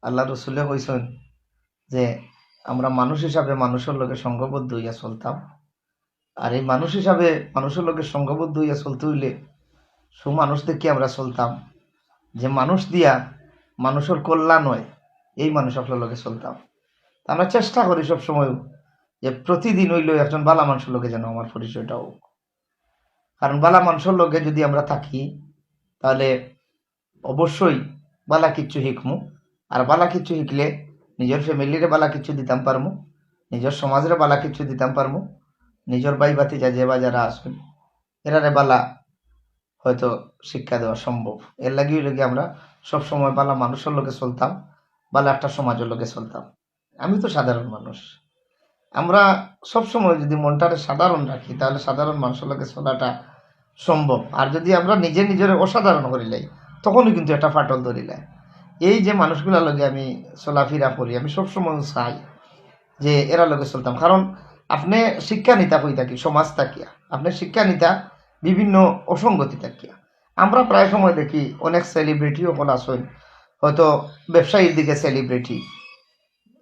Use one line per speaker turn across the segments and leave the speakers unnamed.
আল্লাহ রসুলে কইছেন যে আমরা মানুষ হিসাবে মানুষের লোকের সঙ্গবদ্ধ হইয়া চলতাম। আর এই মানুষ হিসাবে মানুষের লোকের সঙ্গবদ্ধ হইয়া চলতে হইলে মানুষ দেখি আমরা চলতাম, যে মানুষ দিয়া মানুষের কল্যাণ হয় এই মানুষ আপনার লোকে চলতাম। আমরা চেষ্টা করি সবসময় যে প্রতিদিন হইল একজন বালা মানুষের লোকে যেন আমার পরিচয়টা হোক। কারণ বালা মানুষের লোকে যদি আমরা থাকি তাহলে অবশ্যই বালা কিচ্ছু শিখমু। আর বালা কিচ্ছু শিখলে নিজের ফ্যামিলিরে বালা কিচ্ছু দিতাম পারমু, নিজের সমাজের বালা কিচ্ছু দিতাম পারমু, নিজের বাই বাতিজা যে বা যারা আসবেন এরারে বালা হয়তো শিক্ষা দেওয়া সম্ভব। এর লাগি আমরা সবসময় বালা মানুষের লোকে চলতাম, বালা একটা সমাজের লোকে চলতাম। আমি তো সাধারণ মানুষ, আমরা সবসময় যদি মনটারে সাধারণ রাখি তাহলে সাধারণ মানুষের লোকে চলাটা সম্ভব। আর যদি আমরা নিজে নিজের অসাধারণ করিলাই তখনই কিন্তু একটা ফাটল ধরিলাই। এই যে মানুষগুলোর লগে আমি চলাফেরা করি, আমি সবসময় চাই যে এরা লগে চলতাম। কারণ আপনি শিক্ষানিতা হয়ে থাকি সমাজ থাকিয়া, আপনি শিক্ষানিতা বিভিন্ন অসঙ্গতি থাকিয়া। আমরা প্রায় সময় দেখি অনেক সেলিব্রিটিও বলা আছেন, হয়তো ব্যবসায়ীর দিকে সেলিব্রিটি,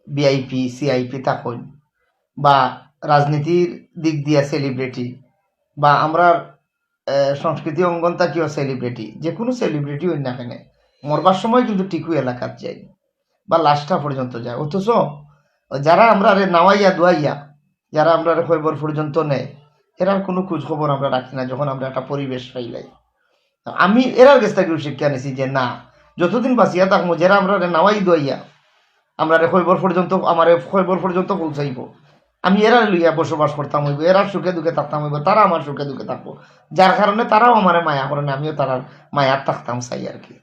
বিআইপি সিআইপি থাকুন, বা রাজনীতির দিক দিয়া সেলিব্রিটি, বা আমরা সংস্কৃতি অঙ্গন থাকিও সেলিব্রিটি। যে কোনো সেলিব্রিটি হই না কেন মরবার সময় কিন্তু টিকু এলাকাত যায় বা লাশটা পর্যন্ত যায়। অথচ যারা আমরা নাওয়াইয়া দুয়াইয়া, যারা আমরা খবর পর্যন্ত নেয়, এরার কোনো খোঁজ খবর আমরা রাখি না যখন আমরা একটা পরিবেশ পাইলাই। আমি এরার কাছ থেকে শিক্ষা নিছি যে না, যতদিন বাঁচিয়া থাকবো যারা আমরা নাওয়াই দুয়াইয়া আমরা খবর পর্যন্ত আমার খবর পর্যন্ত পৌঁছাইব, আমি এরা লইয়া বসবাস করতাম হইব, এরার সুখে দুঃখে থাকতাম হইব, তারা আমার সুখে দুঃখে থাকবো, যার কারণে তারাও আমার মায়া করেন, আমিও তারার মায়ার থাকতাম চাই আর কি।